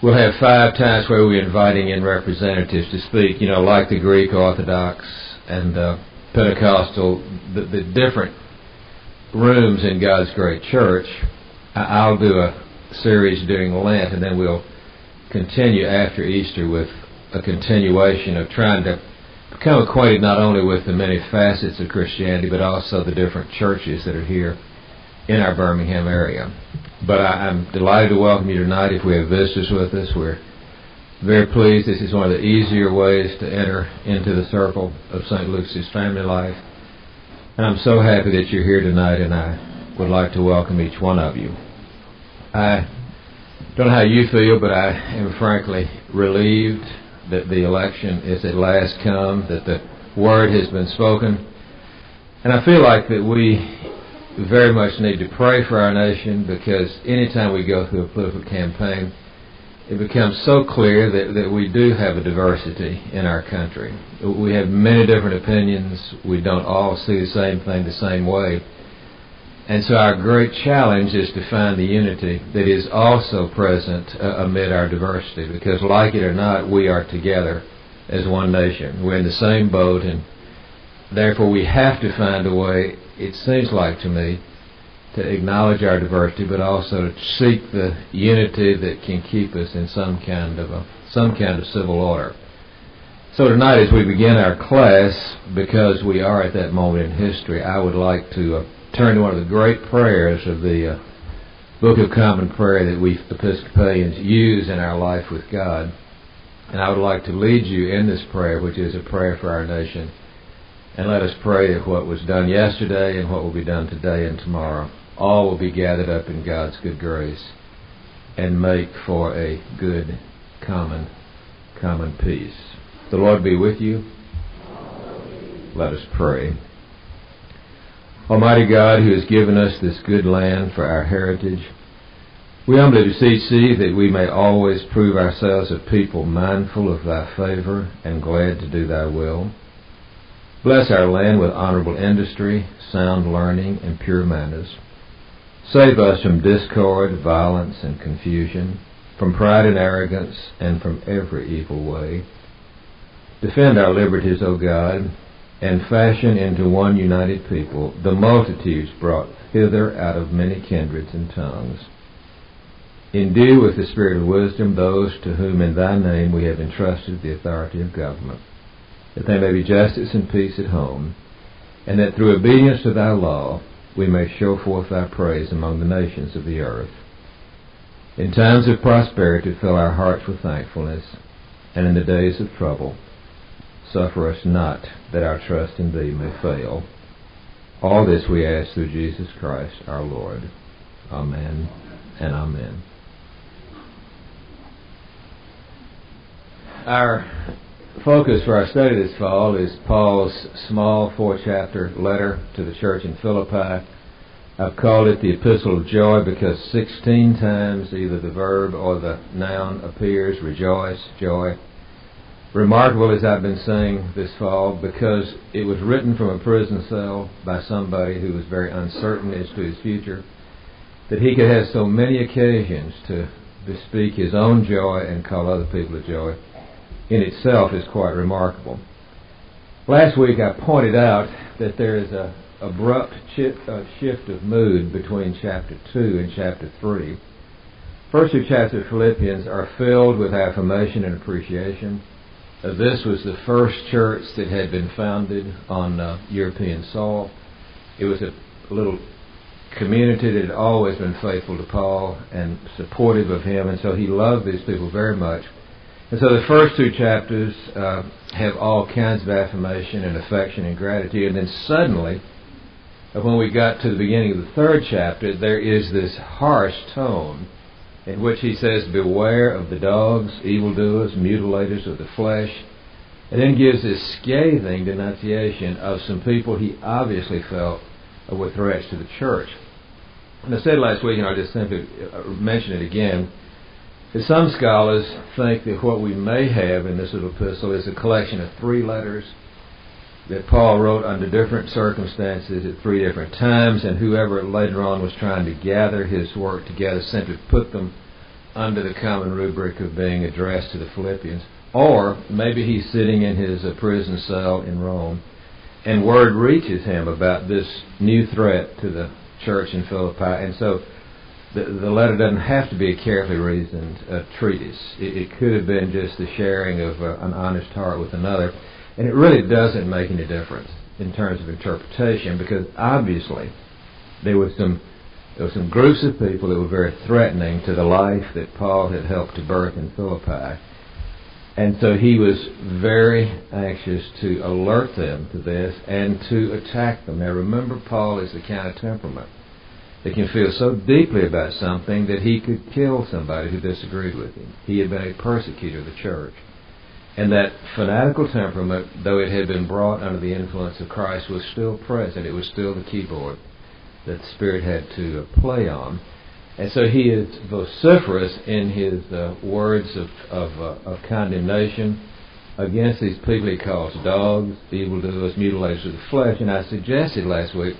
we'll have 5 times where we're inviting in representatives to speak, like the Greek Orthodox and Pentecostal, the different rooms in God's great church. I'll do a series during Lent, and then we'll continue after Easter with a continuation of trying to become acquainted not only with the many facets of Christianity, but also the different churches that are here in our Birmingham area. But I'm delighted to welcome you tonight. If we have visitors with us, we're very pleased. This is one of the easier ways to enter into the circle of St. Luke's family life. And I'm so happy that you're here tonight, and I would like to welcome each one of you. I don't know how you feel, but I am frankly relieved that the election is at last come, that the word has been spoken. And I feel like that we very much need to pray for our nation, because anytime we go through a political campaign, it becomes so clear that we do have a diversity in our country. We have many different opinions. We don't all see the same thing the same way. And so our great challenge is to find the unity that is also present amid our diversity, because like it or not, we are together as one nation. We're in the same boat, and therefore we have to find a way, it seems like to me, to acknowledge our diversity, but also to seek the unity that can keep us in some kind of civil order. So tonight, as we begin our class, because we are at that moment in history, I would like to turn to one of the great prayers of the Book of Common Prayer that we Episcopalians use in our life with God. And I would like to lead you in this prayer, which is a prayer for our nation. And let us pray that what was done yesterday and what will be done today and tomorrow, all will be gathered up in God's good grace and make for a good common peace. The Lord be with you. Let us pray. Almighty God, who has given us this good land for our heritage, we humbly beseech Thee that we may always prove ourselves a people mindful of Thy favor and glad to do Thy will. Bless our land with honorable industry, sound learning, and pure manners. Save us from discord, violence, and confusion, from pride and arrogance, and from every evil way. Defend our liberties, O God, and fashion into one united people the multitudes brought hither out of many kindreds and tongues. Endue with the spirit of wisdom those to whom in Thy name we have entrusted the authority of government, that there may be justice and peace at home, and that through obedience to Thy law we may show forth Thy praise among the nations of the earth. In times of prosperity fill our hearts with thankfulness, and in the days of trouble suffer us not that our trust in Thee may fail. All this we ask through Jesus Christ our Lord. Amen and amen. Our focus for our study this fall is Paul's small 4-chapter letter to the church in Philippi. I've called it the Epistle of Joy because 16 times either the verb or the noun appears, rejoice, joy. Remarkable, as I've been saying this fall, because it was written from a prison cell by somebody who was very uncertain as to his future, that he could have so many occasions to bespeak his own joy and call other people to joy, in itself is quite remarkable. Last week I pointed out that there is an abrupt shift of mood between chapter 2 and chapter 3. First 2 chapters of Philippians are filled with affirmation and appreciation. This was the first church that had been founded on European soil. It was a little community that had always been faithful to Paul and supportive of him, and so he loved these people very much. And so the first 2 chapters have all kinds of affirmation and affection and gratitude, and then suddenly, when we got to the beginning of the 3rd chapter, there is this harsh tone in which he says, beware of the dogs, evildoers, mutilators of the flesh, and then gives this scathing denunciation of some people he obviously felt were threats to the church. And I said last week, and I'll just simply mention it again, that some scholars think that what we may have in this little epistle is a collection of 3 letters that Paul wrote under different circumstances at 3 different times, and whoever later on was trying to gather his work together simply put them under the common rubric of being addressed to the Philippians. Or maybe he's sitting in his prison cell in Rome, and word reaches him about this new threat to the church in Philippi. And so the letter doesn't have to be a carefully reasoned treatise. It could have been just the sharing of an honest heart with another. And it really doesn't make any difference in terms of interpretation, because obviously there were some groups of people that were very threatening to the life that Paul had helped to birth in Philippi. And so he was very anxious to alert them to this and to attack them. Now remember, Paul is the kind of temperament that can feel so deeply about something that he could kill somebody who disagreed with him. He had been a persecutor of the church. And that fanatical temperament, though it had been brought under the influence of Christ, was still present. It was still the keyboard that the Spirit had to play on. And so he is vociferous in his words of condemnation against these people he calls dogs, evildoers, mutilators of the flesh. And I suggested last week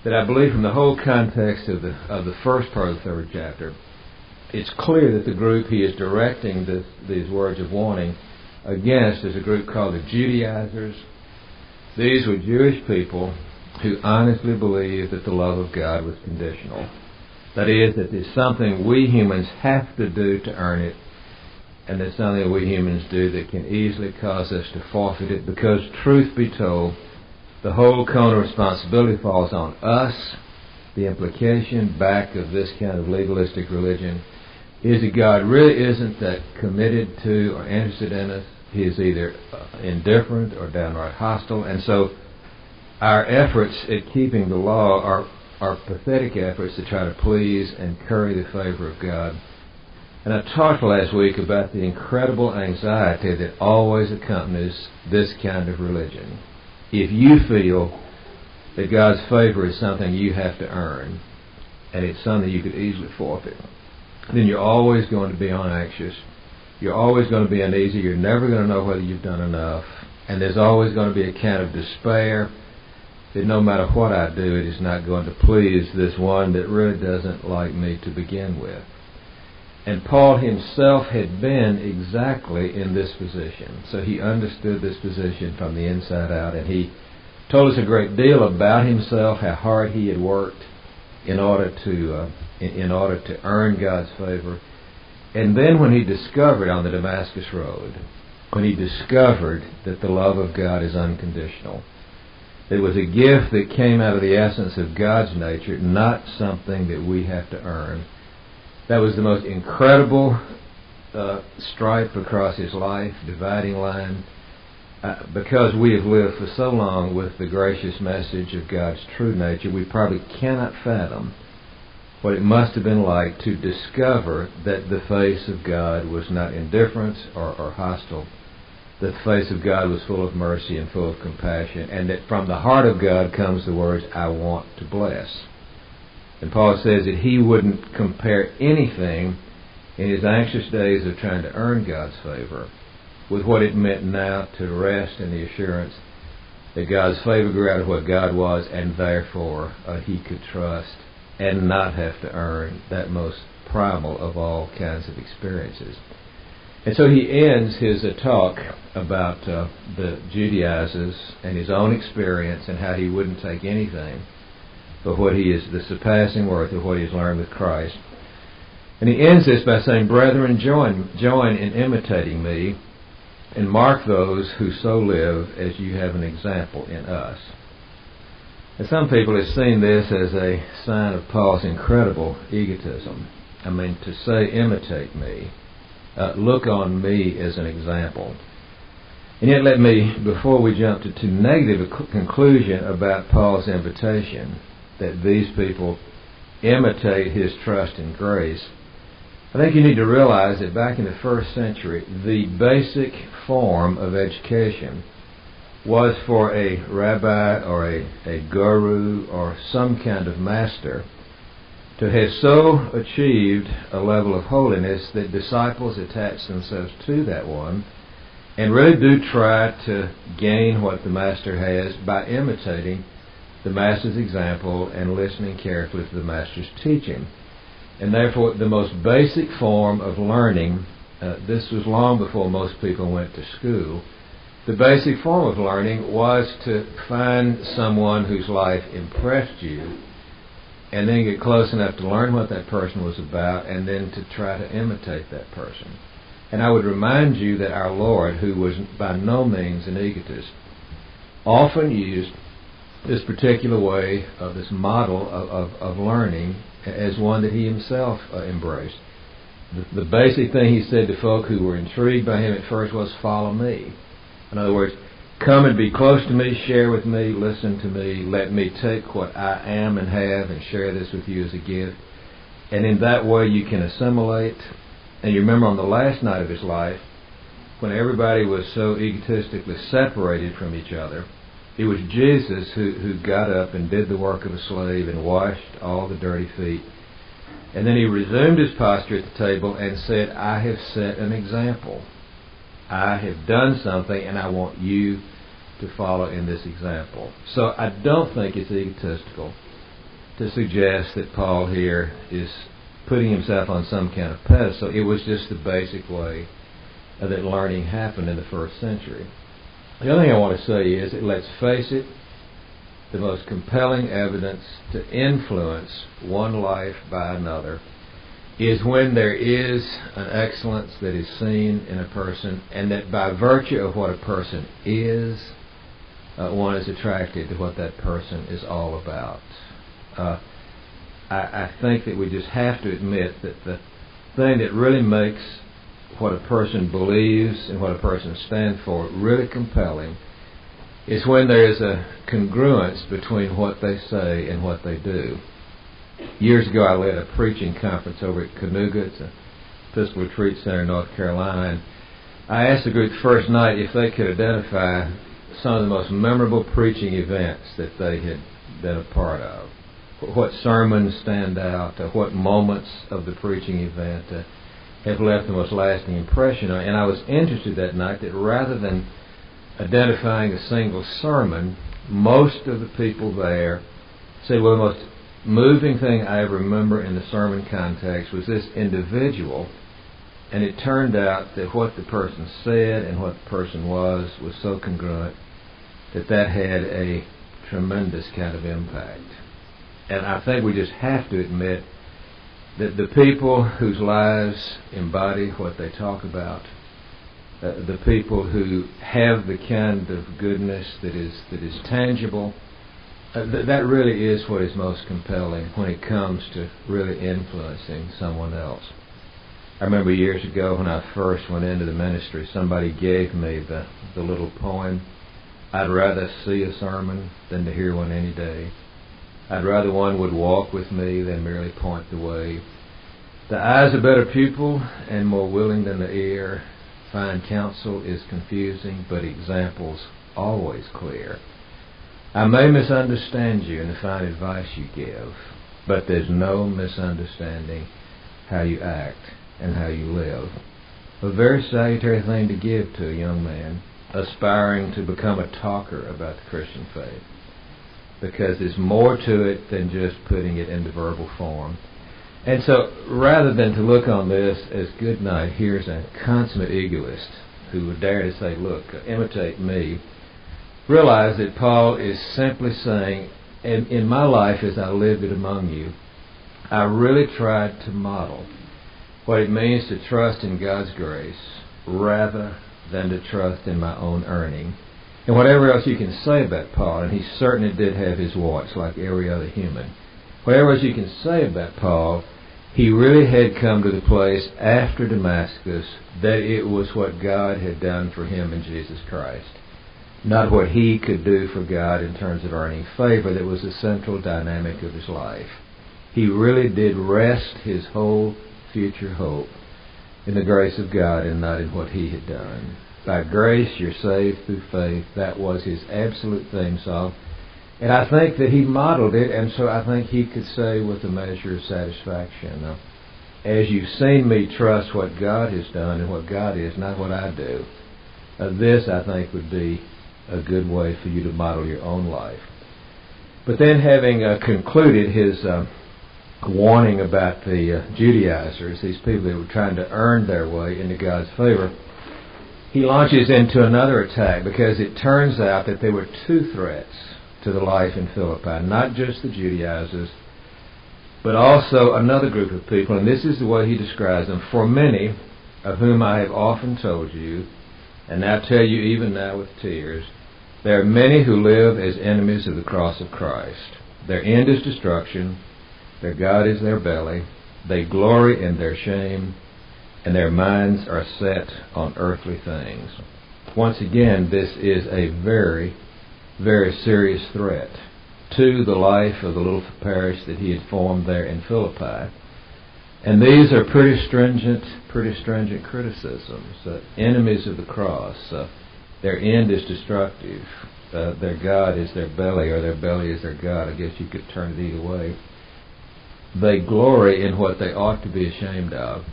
that I believe from the whole context of the first part of the third chapter, it's clear that the group he is directing these words of warning against is a group called the Judaizers. These were Jewish people who honestly believed that the love of God was conditional. That is, that there's something we humans have to do to earn it, and there's something we humans do that can easily cause us to forfeit it, because, truth be told, the whole cone of responsibility falls on us. The implication back of this kind of legalistic religion is that God really isn't that committed to or interested in us. He is either indifferent or downright hostile. And so our efforts at keeping the law are pathetic efforts to try to please and curry the favor of God. And I talked last week about the incredible anxiety that always accompanies this kind of religion. If you feel that God's favor is something you have to earn, and it's something you could easily forfeit, then you're always going to be anxious. You're always going to be uneasy. You're never going to know whether you've done enough. And there's always going to be a kind of despair that no matter what I do, it is not going to please this one that really doesn't like me to begin with. And Paul himself had been exactly in this position. So he understood this position from the inside out, and he told us a great deal about himself, how hard he had worked in order to earn God's favor. And then when he discovered on the Damascus Road, when he discovered that the love of God is unconditional, it was a gift that came out of the essence of God's nature, not something that we have to earn. That was the most incredible stripe across his life, dividing line, because we have lived for so long with the gracious message of God's true nature, we probably cannot fathom what it must have been like to discover that the face of God was not indifferent or hostile, that the face of God was full of mercy and full of compassion, and that from the heart of God comes the words, I want to bless. And Paul says that he wouldn't compare anything in his anxious days of trying to earn God's favor with what it meant now to rest in the assurance that God's favor grew out of what God was, and therefore he could trust and not have to earn that most primal of all kinds of experiences. And so he ends his talk about the Judaizers and his own experience and how he wouldn't take anything but what he is, the surpassing worth of what he has learned with Christ. And he ends this by saying, Brethren, join in imitating me, and mark those who so live as you have an example in us. And some people have seen this as a sign of Paul's incredible egotism. I mean, to say, imitate me, look on me as an example. And yet let me, before we jump to too negative a conclusion about Paul's invitation, that these people imitate his trust and grace, I think you need to realize that back in the first century, the basic form of education was for a rabbi or a guru or some kind of master to have so achieved a level of holiness that disciples attach themselves to that one and really do try to gain what the master has by imitating the master's example and listening carefully to the master's teaching. And therefore, the most basic form of learning, this was long before most people went to school, the basic form of learning was to find someone whose life impressed you and then get close enough to learn what that person was about and then to try to imitate that person. And I would remind you that our Lord, who was by no means an egotist, often used this particular way of this model of learning as one that he himself embraced. The basic thing he said to folk who were intrigued by him at first was, follow me. In other words, come and be close to me, share with me, listen to me, let me take what I am and have and share this with you as a gift. And in that way you can assimilate. And you remember on the last night of his life, when everybody was so egotistically separated from each other, it was Jesus who got up and did the work of a slave and washed all the dirty feet. And then he resumed his posture at the table and said, I have set an example. I have done something and I want you to follow in this example. So I don't think it's egotistical to suggest that Paul here is putting himself on some kind of pedestal. It was just the basic way that learning happened in the first century. The other thing I want to say is that, let's face it, the most compelling evidence to influence one life by another is when there is an excellence that is seen in a person, and that by virtue of what a person is, one is attracted to what that person is all about. I think that we just have to admit that the thing that really makes what a person believes and what a person stands for really compelling is when there is a congruence between what they say and what they do. Years ago I led a preaching conference over at Canoga. It's an Episcopal Retreat Center in North Carolina, and I asked the group the first night if they could identify some of the most memorable preaching events that they had been a part of. What sermons stand out, what moments of the preaching event have left the most lasting impression. And I was interested that night that rather than identifying a single sermon, most of the people there said, well, the most moving thing I ever remember in the sermon context was this individual. And it turned out that what the person said and what the person was so congruent that had a tremendous kind of impact. And I think we just have to admit that the people whose lives embody what they talk about, the people who have the kind of goodness that is tangible, that really is what is most compelling when it comes to really influencing someone else. I remember years ago when I first went into the ministry, somebody gave me the little poem, I'd rather see a sermon than to hear one any day. I'd rather one would walk with me than merely point the way. The eye's a better pupil and more willing than the ear. Fine counsel is confusing, but example's always clear. I may misunderstand you in the fine advice you give, but there's no misunderstanding how you act and how you live. A very salutary thing to give to a young man aspiring to become a talker about the Christian faith, because there's more to it than just putting it into verbal form. And so, rather than to look on this as good night, here's a consummate egoist who would dare to say, look, imitate me, realize that Paul is simply saying, in my life as I lived it among you, I really tried to model what it means to trust in God's grace rather than to trust in my own earning. And whatever else you can say about Paul, and he certainly did have his warts like every other human, whatever else you can say about Paul, he really had come to the place after Damascus that it was what God had done for him in Jesus Christ, not what he could do for God in terms of earning favor that was the central dynamic of his life. He really did rest his whole future hope in the grace of God and not in what he had done. By grace you're saved through faith. That was his absolute theme song. And I think that he modeled it, and so I think he could say with a measure of satisfaction, as you've seen me trust what God has done and what God is, not what I do, this I think would be a good way for you to model your own life. But then having concluded his warning about the Judaizers, these people who were trying to earn their way into God's favor, he launches into another attack because it turns out that there were two threats to the life in Philippi, not just the Judaizers, but also another group of people, and this is the way he describes them. For many, of whom I have often told you, and now tell you even now with tears, there are many who live as enemies of the cross of Christ. Their end is destruction, their God is their belly, they glory in their shame, and their minds are set on earthly things. Once again, this is a very, very serious threat to the life of the little parish that he had formed there in Philippi. And these are pretty stringent criticisms. Enemies of the cross. Their end is destructive. Their God is their belly, or their belly is their God. I guess you could turn it either way. They glory in what they ought to be ashamed of,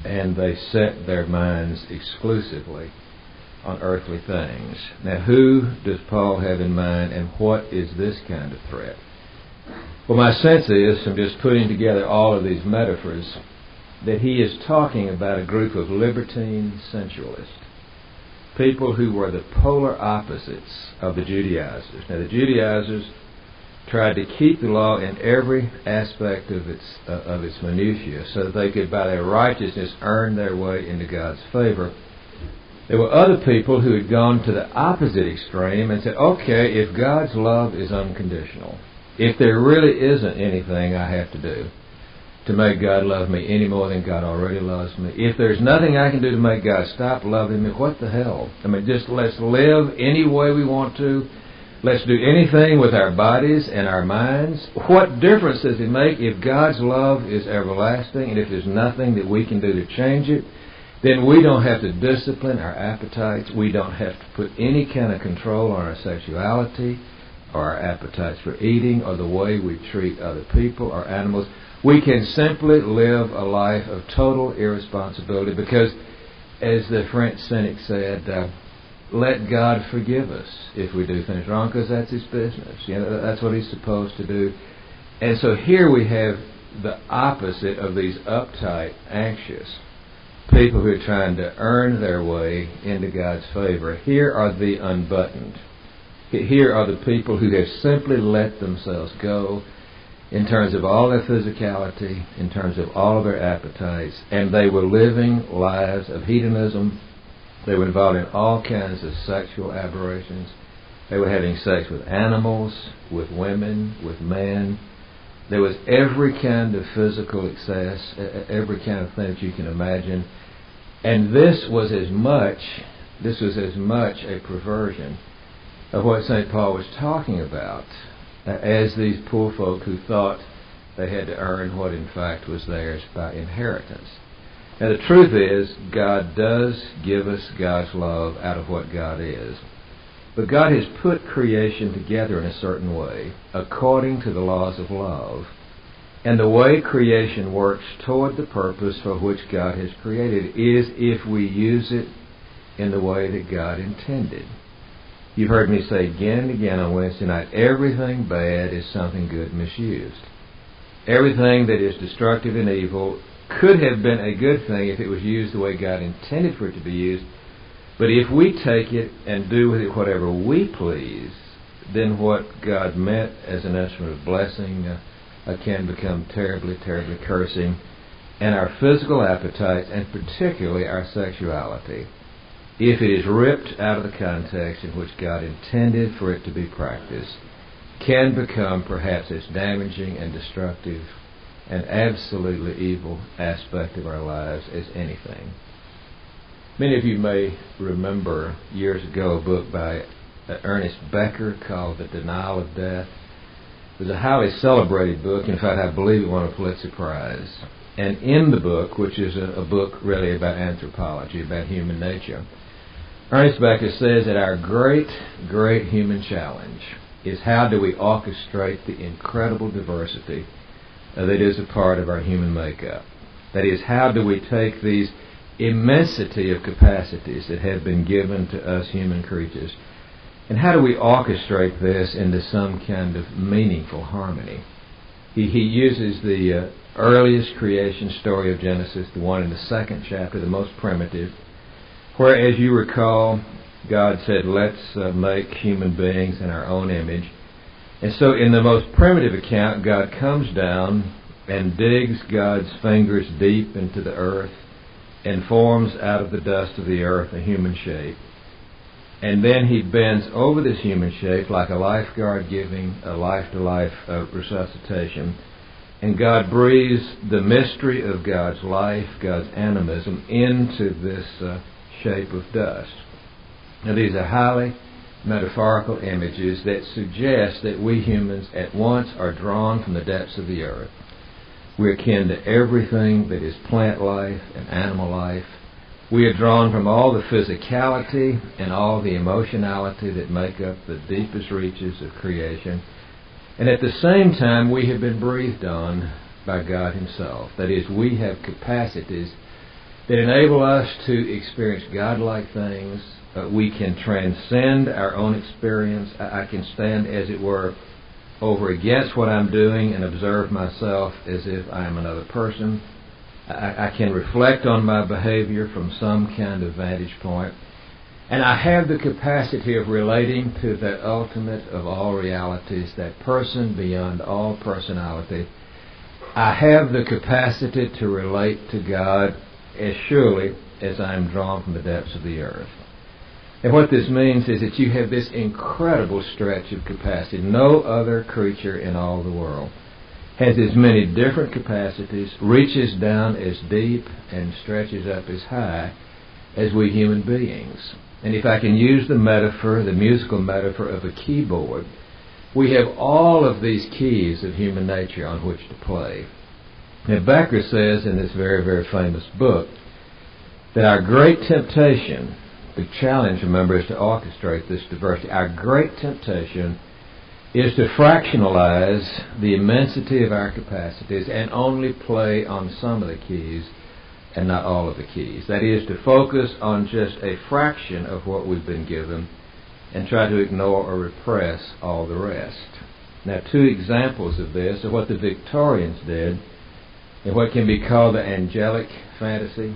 and they set their minds exclusively on earthly things. Now, who does Paul have in mind, and what is this kind of threat? Well, my sense is, from just putting together all of these metaphors, that he is talking about a group of libertine sensualists, people who were the polar opposites of the Judaizers. Now, the Judaizers tried to keep the law in every aspect of its minutiae, so that they could, by their righteousness, earn their way into God's favor. There were other people who had gone to the opposite extreme and said, okay, if God's love is unconditional, if there really isn't anything I have to do to make God love me any more than God already loves me, if there's nothing I can do to make God stop loving me, what the hell? I mean, just let's live any way we want to. Let's do anything with our bodies and our minds. What difference does it make if God's love is everlasting, and if there's nothing that we can do to change it? Then we don't have to discipline our appetites. We don't have to put any kind of control on our sexuality or our appetites for eating or the way we treat other people or animals. We can simply live a life of total irresponsibility because, as the French cynic said, let God forgive us if we do things wrong, because that's his business. That's what he's supposed to do. And so here we have the opposite of these uptight, anxious people who are trying to earn their way into God's favor. Here are the unbuttoned. Here are the people who have simply let themselves go in terms of all their physicality, in terms of all of their appetites, and they were living lives of hedonism. They were involved in all kinds of sexual aberrations. They were having sex with animals, with women, with men. There was every kind of physical excess, every kind of thing that you can imagine. And this was as much a perversion of what St. Paul was talking about as these poor folk who thought they had to earn what in fact was theirs by inheritance. Now, the truth is, God does give us God's love out of what God is. But God has put creation together in a certain way, according to the laws of love. And the way creation works toward the purpose for which God has created is if we use it in the way that God intended. You've heard me say again and again on Wednesday night, everything bad is something good misused. Everything that is destructive and evil could have been a good thing if it was used the way God intended for it to be used. But if we take it and do with it whatever we please, then what God meant as an instrument of blessing can become terribly, terribly cursing. And our physical appetites, and particularly our sexuality, if it is ripped out of the context in which God intended for it to be practiced, can become perhaps as damaging and destructive an absolutely evil aspect of our lives as anything. Many of you may remember years ago a book by Ernest Becker called The Denial of Death. It was a highly celebrated book. In fact, I believe it won a Pulitzer Prize. And in the book, which is a book really about anthropology, about human nature, Ernest Becker says that our great, great human challenge is how do we orchestrate the incredible diversity that is a part of our human makeup. That is, how do we take these immensity of capacities that have been given to us human creatures, and how do we orchestrate this into some kind of meaningful harmony? He uses the earliest creation story of Genesis, the one in the second chapter, the most primitive, where, as you recall, God said, let's make human beings in our own image. And so in the most primitive account, God comes down and digs God's fingers deep into the earth and forms out of the dust of the earth a human shape. And then he bends over this human shape like a lifeguard giving a life-to-life resuscitation. And God breathes the mystery of God's life, God's animism, into this shape of dust. Now, these are highly metaphorical images that suggest that we humans at once are drawn from the depths of the earth. We're akin to everything that is plant life and animal life. We are drawn from all the physicality and all the emotionality that make up the deepest reaches of creation. And at the same time, we have been breathed on by God Himself. That is, we have capacities that enable us to experience God-like things. We can transcend our own experience. I can stand, as it were, over against what I'm doing and observe myself as if I am another person. I can reflect on my behavior from some kind of vantage point. And I have the capacity of relating to that ultimate of all realities, that person beyond all personality. I have the capacity to relate to God as surely as I am drawn from the depths of the earth. And what this means is that you have this incredible stretch of capacity. No other creature in all the world has as many different capacities, reaches down as deep and stretches up as high as we human beings. And if I can use the metaphor, the musical metaphor of a keyboard, we have all of these keys of human nature on which to play. Now, Becker says in this very, very famous book that our great temptation, the challenge, remember, is to orchestrate this diversity. Our great temptation is to fractionalize the immensity of our capacities and only play on some of the keys and not all of the keys. That is, to focus on just a fraction of what we've been given and try to ignore or repress all the rest. Now, two examples of this are what the Victorians did in what can be called the angelic fantasy.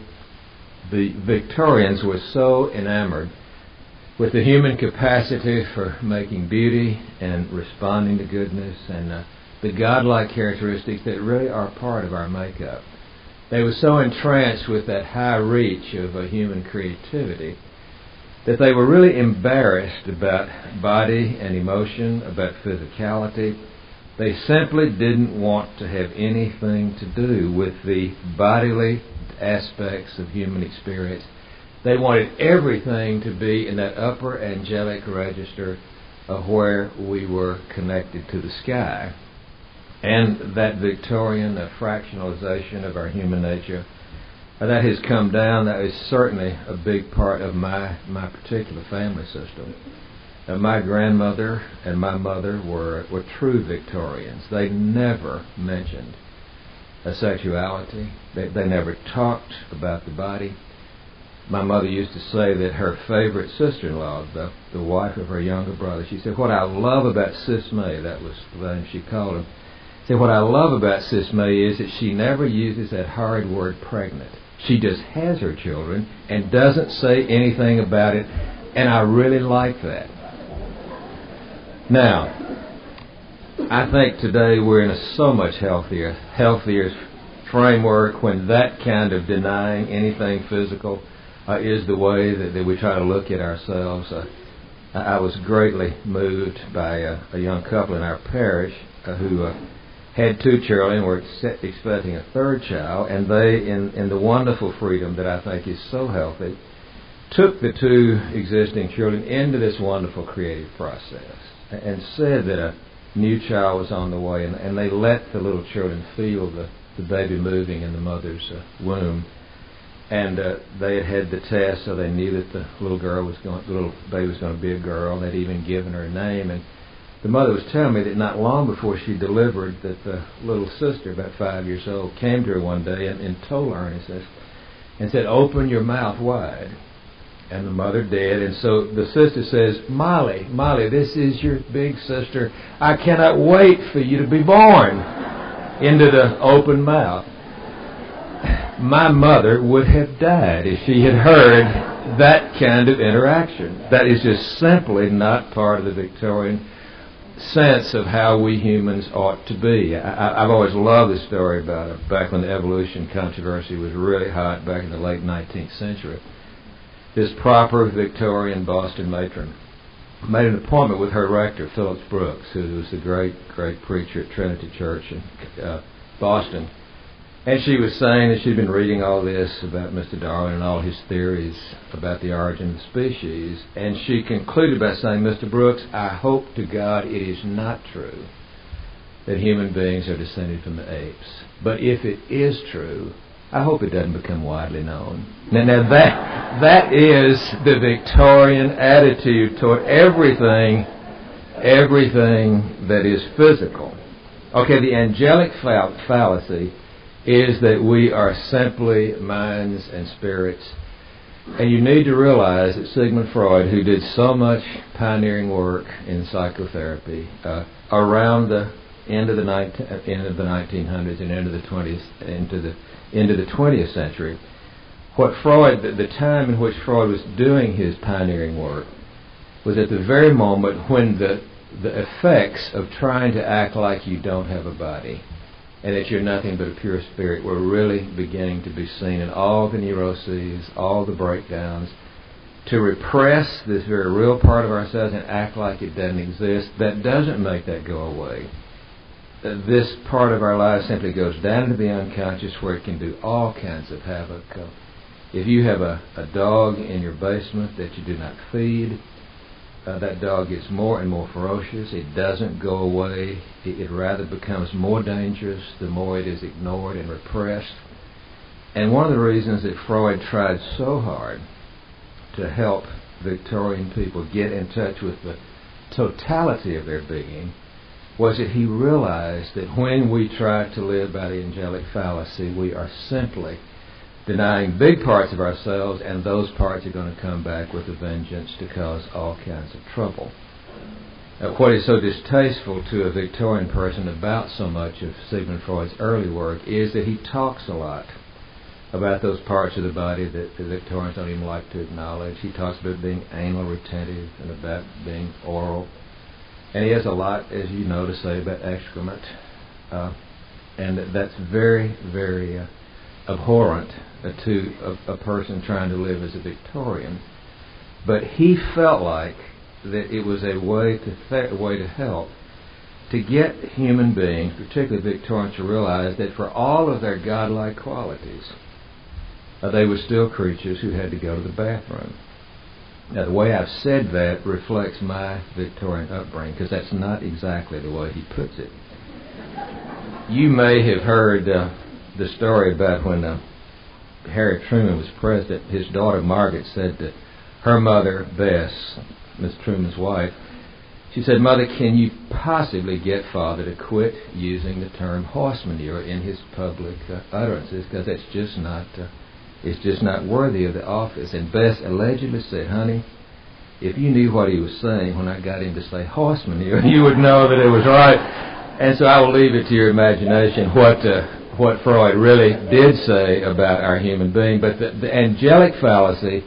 The Victorians were so enamored with the human capacity for making beauty and responding to goodness and the godlike characteristics that really are part of our makeup. They were so entranced with that high reach of human creativity that they were really embarrassed about body and emotion, about physicality. They simply didn't want to have anything to do with the bodily aspects of human experience. They wanted everything to be in that upper angelic register of where we were connected to the sky. And that Victorian fractionalization of our human nature, that has come down. That is certainly a big part of my particular family system. My grandmother and my mother were true Victorians. They never mentioned sexuality. They never talked about the body. My mother used to say that her favorite sister-in-law, the wife of her younger brother, she said, what I love about Sis May, that was the name she called him, said, what I love about Sis May is that she never uses that horrid word pregnant. She just has her children and doesn't say anything about it, and I really like that. Now, I think today we're in a so much healthier framework when that kind of denying anything physical is the way that we try to look at ourselves. I was greatly moved by a young couple in our parish who had two children and were expecting a third child, and they, in the wonderful freedom that I think is so healthy, took the two existing children into this wonderful creative process and said that a new child was on the way, and they let the little children feel the baby moving in the mother's womb. And they had the test, so they knew that the little baby was going to be a girl. They'd even given her a name. And the mother was telling me that not long before she delivered, that the little sister, about 5 years old, came to her one day and in total earnestness and said, "Open your mouth wide." And the mother did. And so the sister says, Molly, this is your big sister. I cannot wait for you to be born." into the open mouth. My mother would have died if she had heard that kind of interaction. That is just simply not part of the Victorian sense of how we humans ought to be. I've always loved the story about it, back when the evolution controversy was really hot back in the late 19th century. This proper Victorian Boston matron made an appointment with her rector, Phillips Brooks, who was the great preacher at Trinity Church in Boston. And she was saying that she'd been reading all this about Mr. Darwin and all his theories about the origin of the species. And she concluded by saying, Mr. Brooks, I hope to God it is not true that human beings are descended from the apes. But if it is true, I hope it doesn't become widely known. Now that is the Victorian attitude toward everything that is physical. Okay, the angelic fallacy is that we are simply minds and spirits. And you need to realize that Sigmund Freud, who did so much pioneering work in psychotherapy around the end of the 1900s and into the 20th century, the time in which Freud was doing his pioneering work was at the very moment when the effects of trying to act like you don't have a body and that you're nothing but a pure spirit were really beginning to be seen in all the neuroses, all the breakdowns. To repress this very real part of ourselves and act like it doesn't exist, that doesn't make that go away. This part of our lives simply goes down into the unconscious, where it can do all kinds of havoc. If you have a dog in your basement that you do not feed, that dog gets more and more ferocious. It doesn't go away. It rather becomes more dangerous the more it is ignored and repressed. And one of the reasons that Freud tried so hard to help Victorian people get in touch with the totality of their being was that he realized that when we try to live by the angelic fallacy, we are simply denying big parts of ourselves, and those parts are going to come back with a vengeance to cause all kinds of trouble. What is so distasteful to a Victorian person about so much of Sigmund Freud's early work is that he talks a lot about those parts of the body that the Victorians don't even like to acknowledge. He talks about being anal retentive and about being oral. And he has a lot, as you know, to say about excrement. And that's very, very abhorrent to a person trying to live as a Victorian. But he felt like that it was a way to help to get human beings, particularly Victorians, to realize that for all of their godlike qualities, they were still creatures who had to go to the bathroom. Now, the way I've said that reflects my Victorian upbringing, because that's not exactly the way he puts it. You may have heard the story about when Harry Truman was president. His daughter Margaret said to her mother, Bess, Miss Truman's wife, she said, "Mother, can you possibly get Father to quit using the term horse manure in his public utterances, because it's just not worthy of the office?" And Bess allegedly said, "Honey, if you knew what he was saying when I got him to say horse manure, you would know that it was right." And so I will leave it to your imagination what Freud really did say about our human being. But the angelic fallacy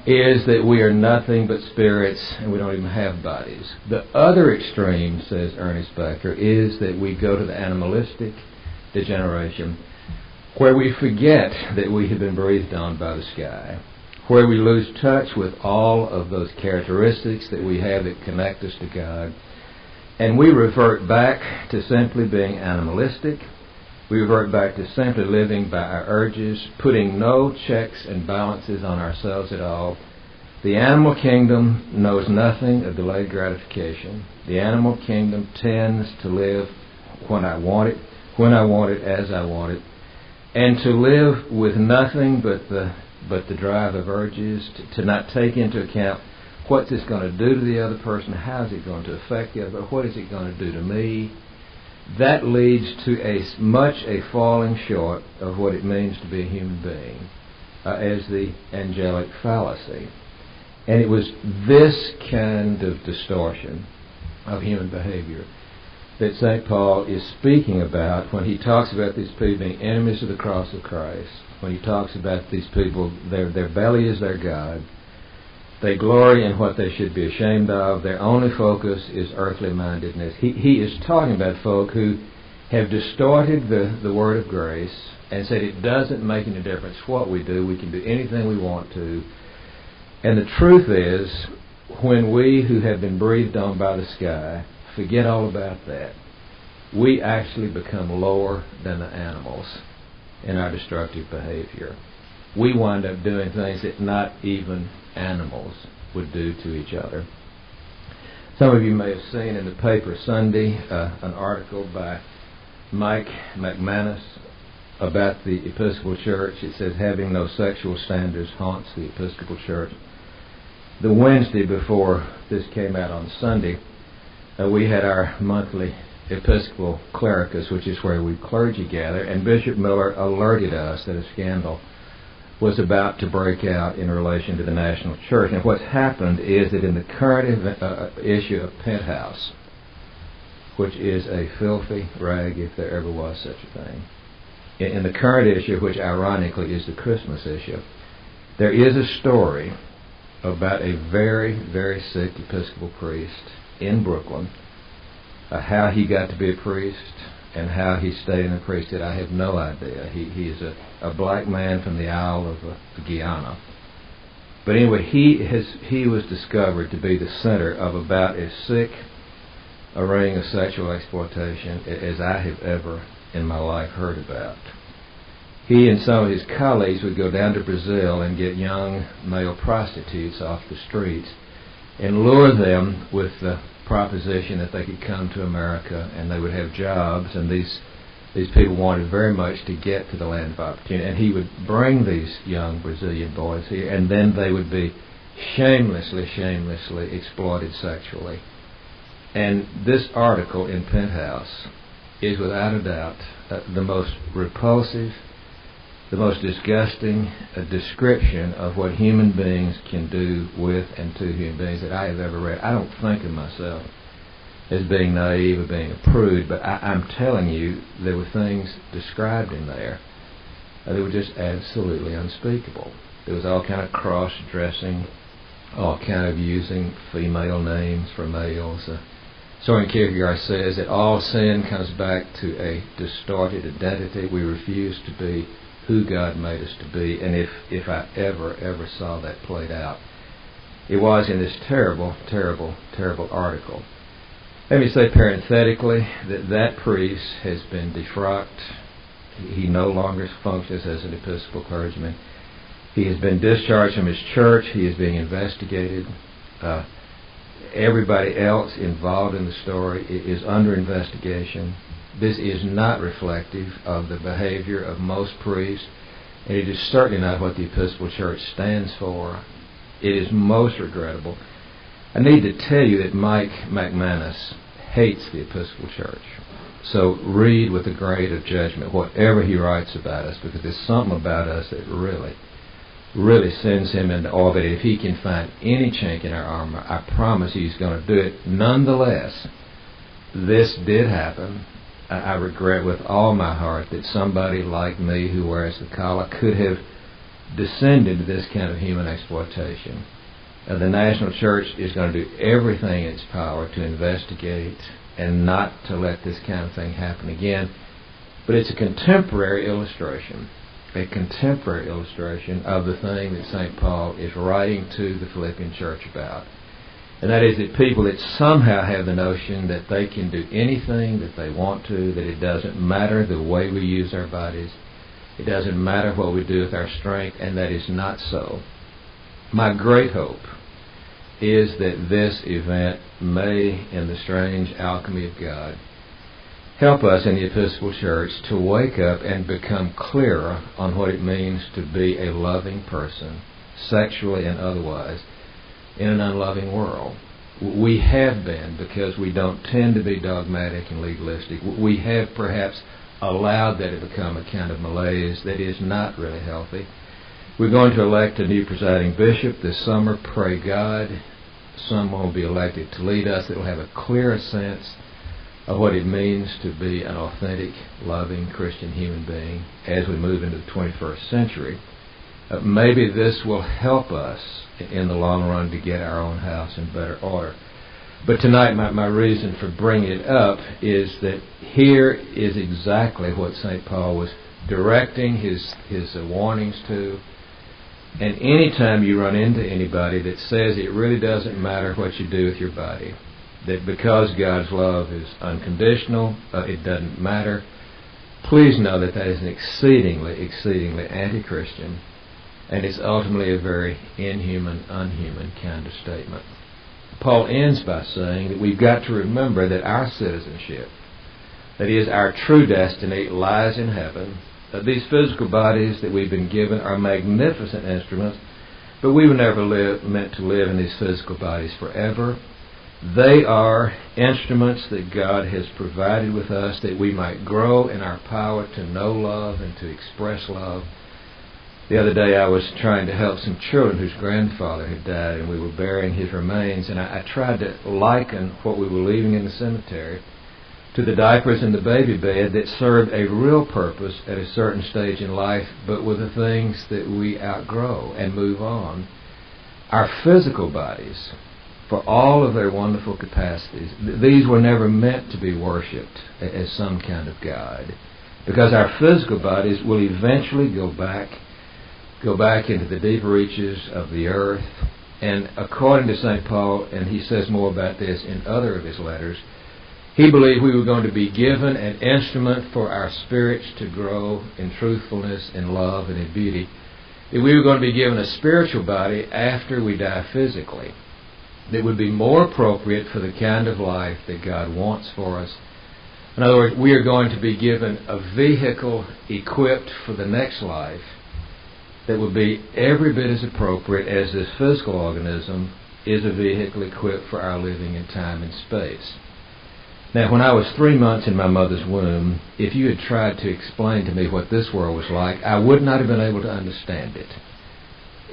is that we are nothing but spirits and we don't even have bodies. The other extreme, says Ernest Becker, is that we go to the animalistic degeneration, where we forget that we have been breathed on by the sky, where we lose touch with all of those characteristics that we have that connect us to God, and we revert back to simply being animalistic. We revert back to simply living by our urges, putting no checks and balances on ourselves at all. The animal kingdom knows nothing of delayed gratification. The animal kingdom tends to live when I want it, as I want it, and to live with nothing but the drive of urges, to not take into account what's this going to do to the other person, how is it going to affect the other, what is it going to do to me. That leads to a falling short of what it means to be a human being, as the angelic fallacy. And it was this kind of distortion of human behavior that St. Paul is speaking about when he talks about these people being enemies of the cross of Christ, when he talks about these people, their belly is their God, they glory in what they should be ashamed of, their only focus is earthly mindedness. He is talking about folk who have distorted the word of grace and said it doesn't make any difference what we do, we can do anything we want to. And the truth is, when we who have been breathed on by the sky forget all about that, we actually become lower than the animals in our destructive behavior. We wind up doing things that not even animals would do to each other. Some of you may have seen in the paper Sunday an article by Mike McManus about the Episcopal Church. It says, having no sexual standards haunts the Episcopal Church. The Wednesday before this came out on Sunday, we had our monthly Episcopal Clericus, which is where we clergy gather, and Bishop Miller alerted us that a scandal was about to break out in relation to the national church. And what's happened is that in the current issue of Penthouse, which is a filthy rag if there ever was such a thing, in the current issue, which ironically is the Christmas issue, there is a story about a very, very sick Episcopal priest in Brooklyn, how he got to be a priest and how he stayed in the priesthood. I have no idea. He is a black man from the Isle of Guyana. But anyway, he was discovered to be the center of about as sick a ring of sexual exploitation as I have ever in my life heard about. He and some of his colleagues would go down to Brazil and get young male prostitutes off the streets and lure them with the proposition that they could come to America and they would have jobs, and these people wanted very much to get to the land of opportunity. And he would bring these young Brazilian boys here, and then they would be shamelessly exploited sexually. And this article in Penthouse is without a doubt the most repulsive, the most disgusting description of what human beings can do with and to human beings that I have ever read. I don't think of myself as being naive or being a prude, but I'm telling you, there were things described in there that were just absolutely unspeakable. There was all kind of cross-dressing, all kind of using female names for males. Soren Kierkegaard says that all sin comes back to a distorted identity. We refuse to be who God made us to be, and if I ever saw that played out, it was in this terrible article. Let me say parenthetically that priest has been defrocked. He no longer functions as an Episcopal clergyman. He has been discharged from his church. He is being investigated. Everybody else involved in the story is under investigation. This is not reflective of the behavior of most priests, and it is certainly not what the Episcopal Church stands for. It is most regrettable. I need to tell you that Mike McManus hates the Episcopal Church. So read with a grade of judgment whatever he writes about us, because there's something about us that really sends him into orbit. If he can find any chink in our armor, I promise he's going to do it. Nonetheless, this did happen. I regret with all my heart that somebody like me who wears the collar could have descended to this kind of human exploitation. The National Church is going to do everything in its power to investigate and not to let this kind of thing happen again. But it's a contemporary illustration of the thing that St. Paul is writing to the Philippian church about. And that is that people that somehow have the notion that they can do anything that they want to, that it doesn't matter the way we use our bodies, it doesn't matter what we do with our strength, and that is not so. My great hope is that this event may, in the strange alchemy of God, help us in the Episcopal Church to wake up and become clearer on what it means to be a loving person, sexually and otherwise, in an unloving world. We have been, because we don't tend to be dogmatic and legalistic. We have perhaps allowed that to become a kind of malaise that is not really healthy. We're going to elect a new presiding bishop this summer. Pray God someone will be elected to lead us that will have a clearer sense of what it means to be an authentic, loving Christian human being as we move into the 21st century. Maybe this will help us in the long run to get our own house in better order. But tonight my reason for bringing it up is that here is exactly what St. Paul was directing his warnings to. And any time you run into anybody that says it really doesn't matter what you do with your body, that because God's love is unconditional, it doesn't matter, please know that that is an exceedingly anti-Christian, and it's ultimately a very inhuman, unhuman kind of statement. Paul ends by saying that we've got to remember that our citizenship, that is, our true destiny, lies in heaven. These physical bodies that we've been given are magnificent instruments, but we were never meant to live in these physical bodies forever. They are instruments that God has provided with us that we might grow in our power to know love and to express love. The other day I was trying to help some children whose grandfather had died, and we were burying his remains, and I tried to liken what we were leaving in the cemetery to the diapers in the baby bed that served a real purpose at a certain stage in life, but were the things that we outgrow and move on. Our physical bodies, for all of their wonderful capacities, these were never meant to be worshipped as some kind of god, because our physical bodies will eventually go back into the deep reaches of the earth. And according to St. Paul, and he says more about this in other of his letters, he believed we were going to be given an instrument for our spirits to grow in truthfulness, in love, and in beauty. That we were going to be given a spiritual body after we die physically that would be more appropriate for the kind of life that God wants for us. In other words, we are going to be given a vehicle equipped for the next life that would be every bit as appropriate as this physical organism is a vehicle equipped for our living in time and space. Now, when I was 3 months in my mother's womb, if you had tried to explain to me what this world was like, I would not have been able to understand it.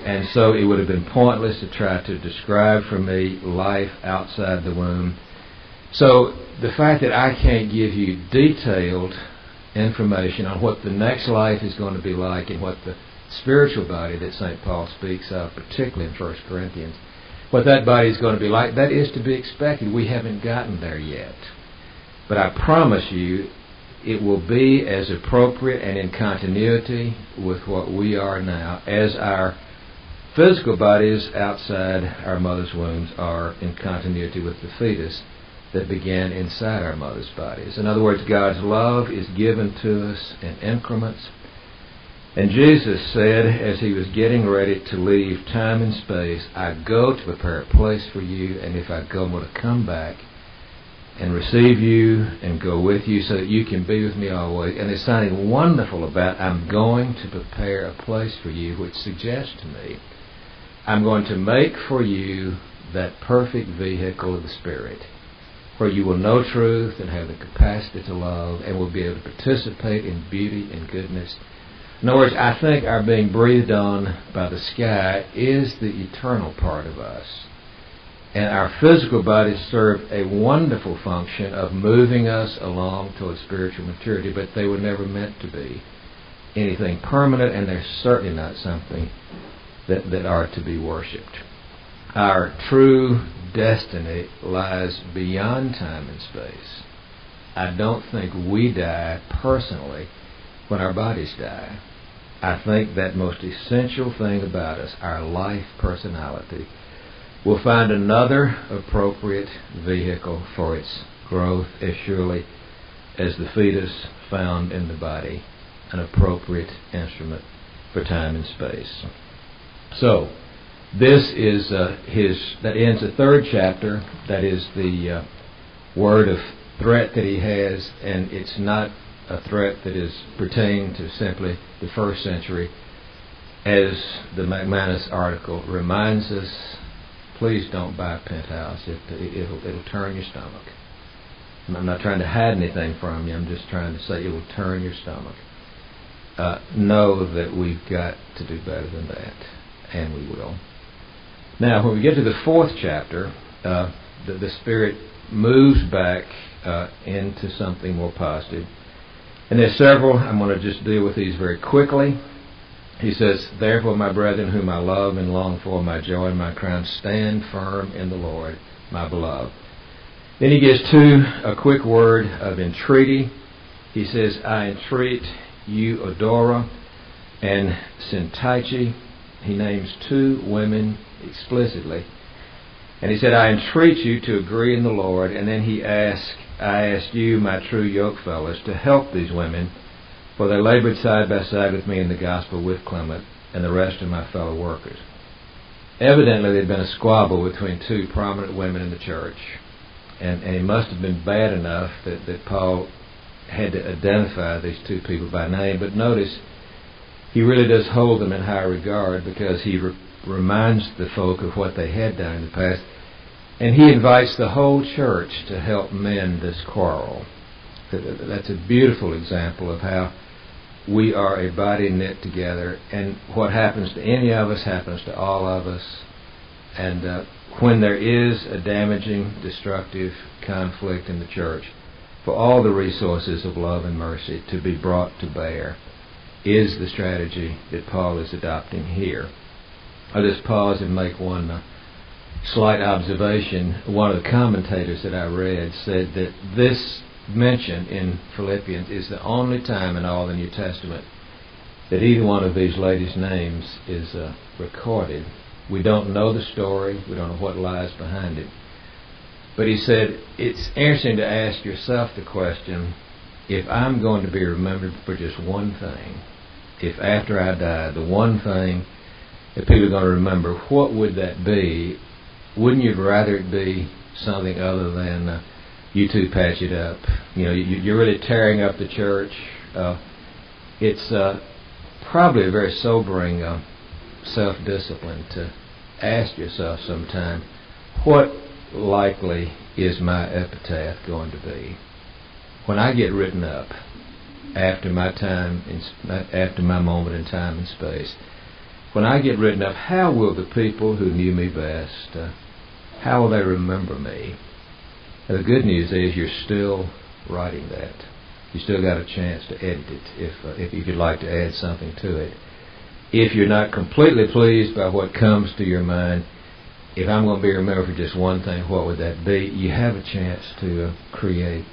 And so it would have been pointless to try to describe for me life outside the womb. So the fact that I can't give you detailed information on what the next life is going to be like and what the spiritual body that St. Paul speaks of, particularly in 1 Corinthians, what that body is going to be like, that is to be expected. We haven't gotten there yet. But I promise you, it will be as appropriate and in continuity with what we are now as our physical bodies outside our mother's wombs are in continuity with the fetus that began inside our mother's bodies. In other words, God's love is given to us in increments. And Jesus said, as he was getting ready to leave time and space, I go to prepare a place for you, and if I go, I'm going to come back and receive you and go with you so that you can be with me always. And there's something wonderful about I'm going to prepare a place for you, which suggests to me I'm going to make for you that perfect vehicle of the Spirit, where you will know truth and have the capacity to love and will be able to participate in beauty and goodness. In other words, I think our being breathed on by the sky is the eternal part of us. And our physical bodies serve a wonderful function of moving us along towards spiritual maturity, but they were never meant to be anything permanent, and they're certainly not something that are to be worshipped. Our true destiny lies beyond time and space. I don't think we die personally when our bodies die. I think that most essential thing about us, our life personality, will find another appropriate vehicle for its growth as surely as the fetus found in the body an appropriate instrument for time and space. So, this is that ends the 3rd chapter. That is the word of threat that he has, and it's not a threat that is pertaining to simply the 1st century. As the McManus article reminds us, please don't buy a penthouse. It'll turn your stomach. I'm not trying to hide anything from you. I'm just trying to say it will turn your stomach. Know that we've got to do better than that, and we will. Now, when we get to the 4th chapter, the Spirit moves back into something more positive. And there's several. I'm going to just deal with these very quickly. He says, "Therefore, my brethren, whom I love and long for, my joy and my crown, stand firm in the Lord, my beloved." Then he gives a quick word of entreaty. He says, "I entreat you, Eudora and Syntyche." He names 2 women explicitly. And he said, "I entreat you to agree in the Lord." And then I ask you, my true yokefellows, to help these women, for they labored side by side with me in the gospel with Clement and the rest of my fellow workers. Evidently, there had been a squabble between 2 prominent women in the church. And it must have been bad enough that Paul had to identify these 2 people by name. But notice, he really does hold them in high regard, because he reminds the folk of what they had done in the past. And he invites the whole church to help mend this quarrel. That's a beautiful example of how we are a body knit together, and what happens to any of us happens to all of us. And when there is a damaging, destructive conflict in the church, for all the resources of love and mercy to be brought to bear is the strategy that Paul is adopting here. I'll just pause and make one slight observation. One of the commentators that I read said that this mention in Philippians is the only time in all the New Testament that either one of these ladies' names is recorded. We don't know the story. We don't know what lies behind it. But he said, it's interesting to ask yourself the question, if I'm going to be remembered for just one thing, if after I die, the one thing that people are going to remember, what would that be? Wouldn't you rather it be something other than you 2 patch it up? You know, you're really tearing up the church. It's probably a very sobering self-discipline to ask yourself sometime, what likely is my epitaph going to be? When I get written up after my time, after my moment in time and space, when I get written up, how will the people who knew me best, how will they remember me? Now, the good news is you're still writing that. You still got a chance to edit it if you'd like to add something to it. If you're not completely pleased by what comes to your mind, if I'm going to be remembered for just one thing, what would that be? You have a chance to create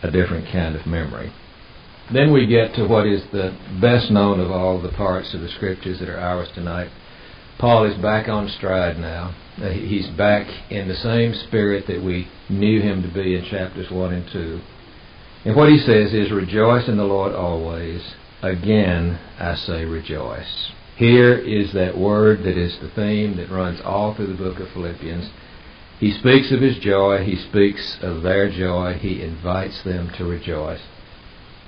a different kind of memory. Then we get to what is the best known of all the parts of the Scriptures that are ours tonight. Paul is back on stride now. He's back in the same spirit that we knew him to be in chapters 1 and 2. And what he says is, "Rejoice in the Lord always. Again, I say rejoice." Here is that word that is the theme that runs all through the book of Philippians. He speaks of his joy. He speaks of their joy. He invites them to rejoice.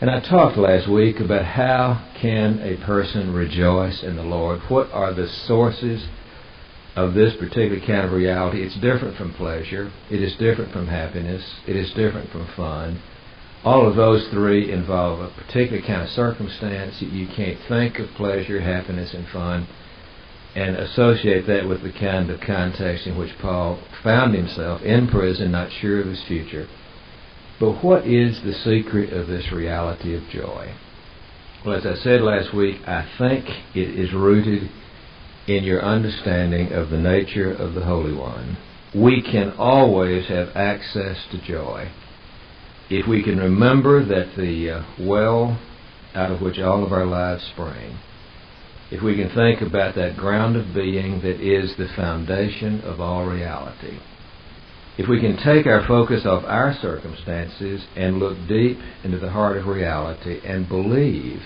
And I talked last week about how can a person rejoice in the Lord. What are the sources of this particular kind of reality? It's different from pleasure. It is different from happiness. It is different from fun. All of those 3 involve a particular kind of circumstance. You can't think of pleasure, happiness, and fun and associate that with the kind of context in which Paul found himself in prison, not sure of his future. But what is the secret of this reality of joy? Well, as I said last week, I think it is rooted in your understanding of the nature of the Holy One. We can always have access to joy if we can remember that the well out of which all of our lives spring, if we can think about that ground of being that is the foundation of all reality, if we can take our focus off our circumstances and look deep into the heart of reality and believe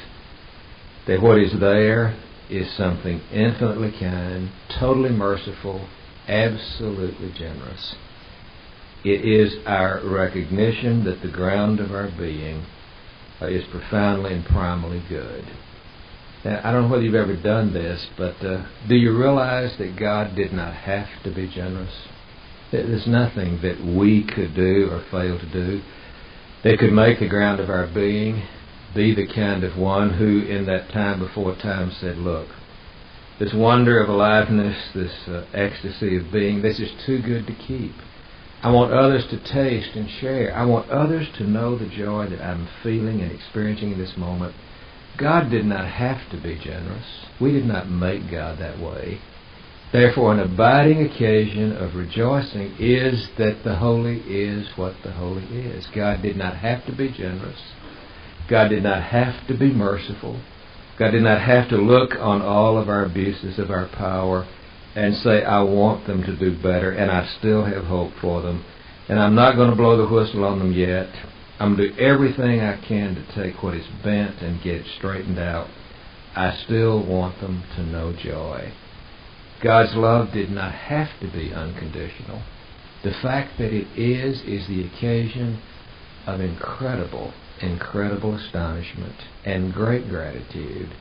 that what is there is something infinitely kind, totally merciful, absolutely generous. It is our recognition that the ground of our being is profoundly and primarily good. Now, I don't know whether you've ever done this, but do you realize that God did not have to be generous? There's nothing that we could do or fail to do that could make the ground of our being be the kind of one who in that time before time said, look, this wonder of aliveness, this ecstasy of being, this is too good to keep. I want others to taste and share. I want others to know the joy that I'm feeling and experiencing in this moment. God did not have to be generous. We did not make God that way. Therefore, an abiding occasion of rejoicing is that the holy is what the holy is. God did not have to be generous. God did not have to be merciful. God did not have to look on all of our abuses of our power and say, I want them to do better, and I still have hope for them, and I'm not going to blow the whistle on them yet. I'm going to do everything I can to take what is bent and get it straightened out. I still want them to know joy. God's love did not have to be unconditional. The fact that it is the occasion of incredible astonishment and great gratitude.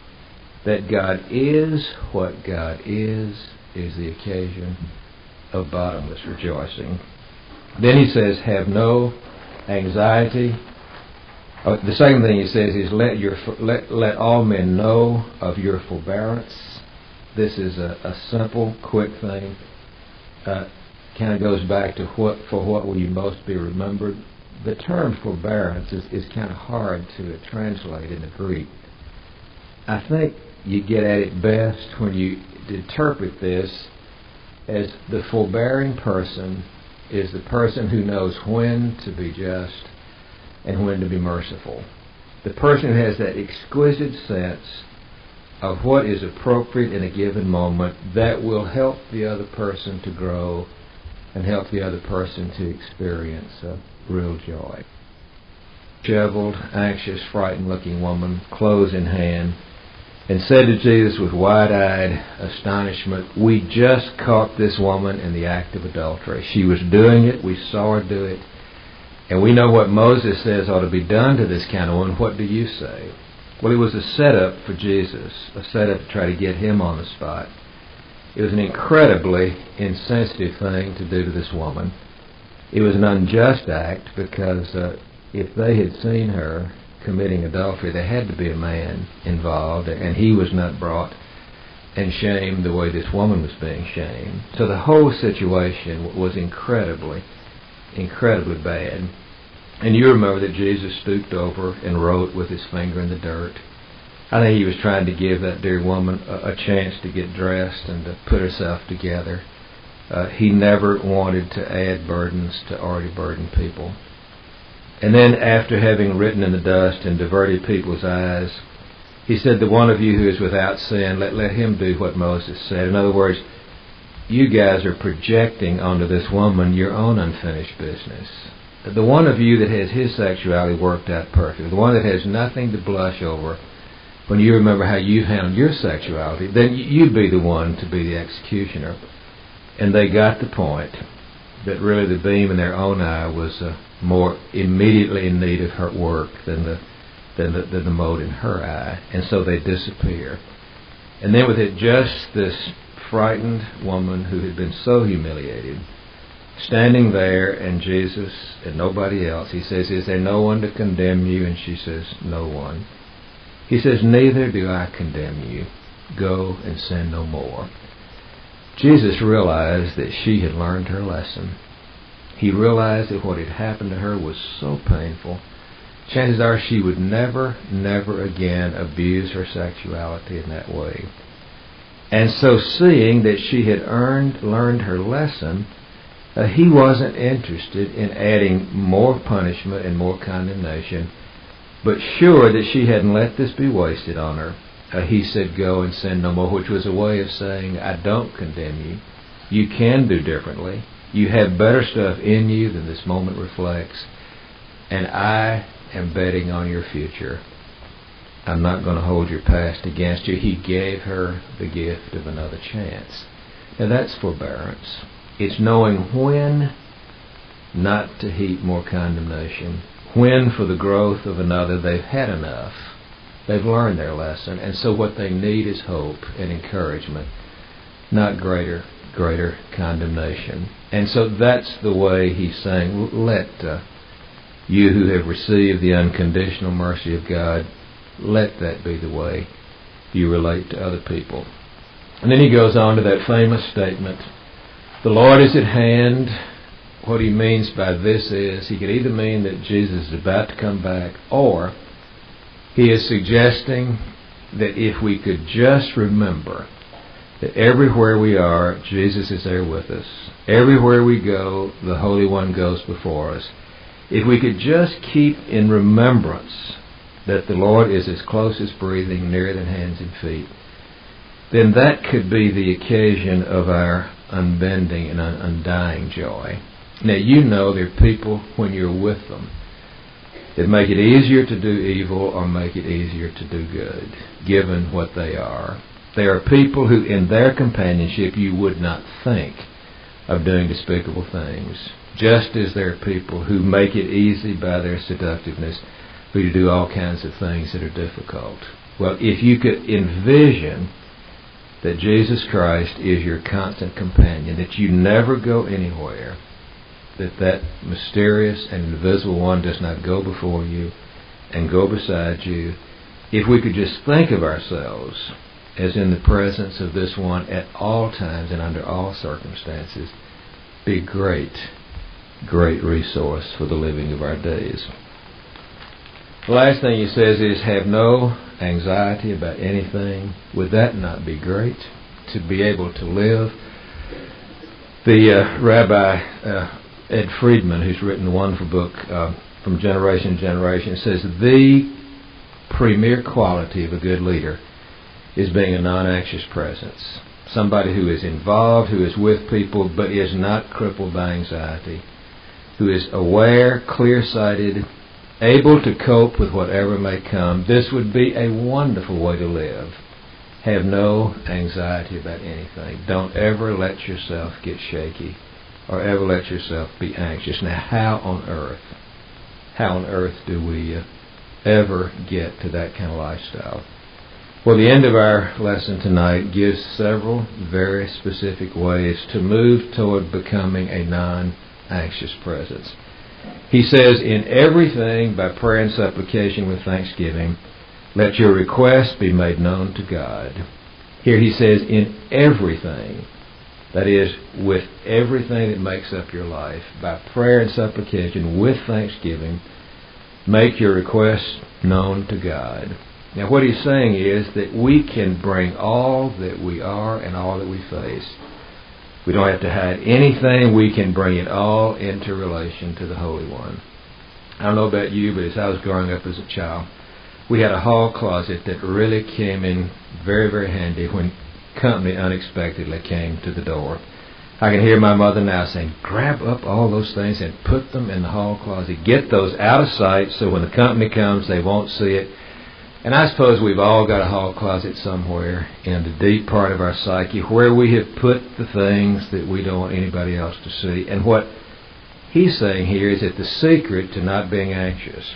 That God is what God is the occasion of bottomless rejoicing. Then he says, have no anxiety. The second thing he says is, let all men know of your forbearance. This is a simple, quick thing. Kind of goes back to for what will you most be remembered. The term forbearance is kind of hard to translate in the Greek. I think you get at it best when you interpret this as the forbearing person is the person who knows when to be just and when to be merciful. The person who has that exquisite sense of what is appropriate in a given moment that will help the other person to grow and help the other person to experience real joy. Disheveled, anxious, frightened-looking woman, clothes in hand, and said to Jesus with wide-eyed astonishment, we just caught this woman in the act of adultery. She was doing it. We saw her do it. And we know what Moses says ought to be done to this kind of one. What do you say? Well, it was a setup for Jesus, a setup to try to get him on the spot. It was an incredibly insensitive thing to do to this woman. It was an unjust act because if they had seen her committing adultery, there had to be a man involved, and he was not brought and shamed the way this woman was being shamed. So the whole situation was incredibly bad. And you remember that Jesus stooped over and wrote with his finger in the dirt. I think he was trying to give that dear woman a chance to get dressed and to put herself together. He never wanted to add burdens to already burdened people. And then after having written in the dust and diverted people's eyes, he said, the one of you who is without sin, let him do what Moses said. In other words, you guys are projecting onto this woman your own unfinished business. The one of you that has his sexuality worked out perfectly, the one that has nothing to blush over when you remember how you handled your sexuality, then you be the one to be the executioner. And they got the point that really the beam in their own eye was more immediately in need of her work than the mote in her eye. And so they disappear. And then with it just this frightened woman who had been so humiliated, standing there, and Jesus and nobody else, he says, is there no one to condemn you? And she says, no one. He says, neither do I condemn you. Go and sin no more. Jesus realized that she had learned her lesson. He realized that what had happened to her was so painful. Chances are she would never again abuse her sexuality in that way. And so seeing that she had learned her lesson, he wasn't interested in adding more punishment and more condemnation, but sure that she hadn't let this be wasted on her. He said, go and sin no more, which was a way of saying, I don't condemn you. You can do differently. You have better stuff in you than this moment reflects, and I am betting on your future. I'm not going to hold your past against you. He gave her the gift of another chance. Now that's forbearance. It's knowing when not to heap more condemnation, when for the growth of another they've had enough. They've learned their lesson, and so what they need is hope and encouragement, not greater condemnation. And so that's the way he's saying, let you who have received the unconditional mercy of God, let that be the way you relate to other people. And then he goes on to that famous statement, the Lord is at hand. what he means by this is, he could either mean that Jesus is about to come back, or he is suggesting that if we could just remember that everywhere we are, Jesus is there with us. Everywhere we go, the Holy One goes before us. If we could just keep in remembrance that the Lord is as close as breathing, nearer than hands and feet, then that could be the occasion of our unbending and undying joy. Now, you know there are people, when you're with them, that make it easier to do evil or make it easier to do good, given what they are. There are people who, in their companionship, you would not think of doing despicable things, just as there are people who make it easy by their seductiveness for you to do all kinds of things that are difficult. Well, if you could envision that Jesus Christ is your constant companion, that you never go anywhere, that mysterious and invisible one does not go before you and go beside you, if we could just think of ourselves as in the presence of this one at all times and under all circumstances, be a great, great resource for the living of our days. The last thing he says is, have no anxiety about anything. Would that not be great, to be able to live? The Rabbi Ed Friedman, who's written a wonderful book, From Generation to Generation, says the premier quality of a good leader is being a non-anxious presence. Somebody who is involved, who is with people, but is not crippled by anxiety, who is aware, clear-sighted, able to cope with whatever may come. This would be a wonderful way to live. Have no anxiety about anything. Don't ever let yourself get shaky or ever let yourself be anxious. Now, how on earth do we ever get to that kind of lifestyle? Well, the end of our lesson tonight gives several very specific ways to move toward becoming a non-anxious presence. He says, in everything, by prayer and supplication with thanksgiving, let your requests be made known to God. Here he says, in everything, that is, with everything that makes up your life, by prayer and supplication with thanksgiving, make your requests known to God. Now, what he's saying is that we can bring all that we are and all that we face. We don't have to hide anything. We can bring it all into relation to the Holy One. I don't know about you, but as I was growing up as a child, we had a hall closet that really came in very, very handy when company unexpectedly came to the door. I can hear my mother now saying, grab up all those things and put them in the hall closet. Get those out of sight so when the company comes, they won't see it. And I suppose we've all got a hall closet somewhere in the deep part of our psyche where we have put the things that we don't want anybody else to see. And what he's saying here is that the secret to not being anxious,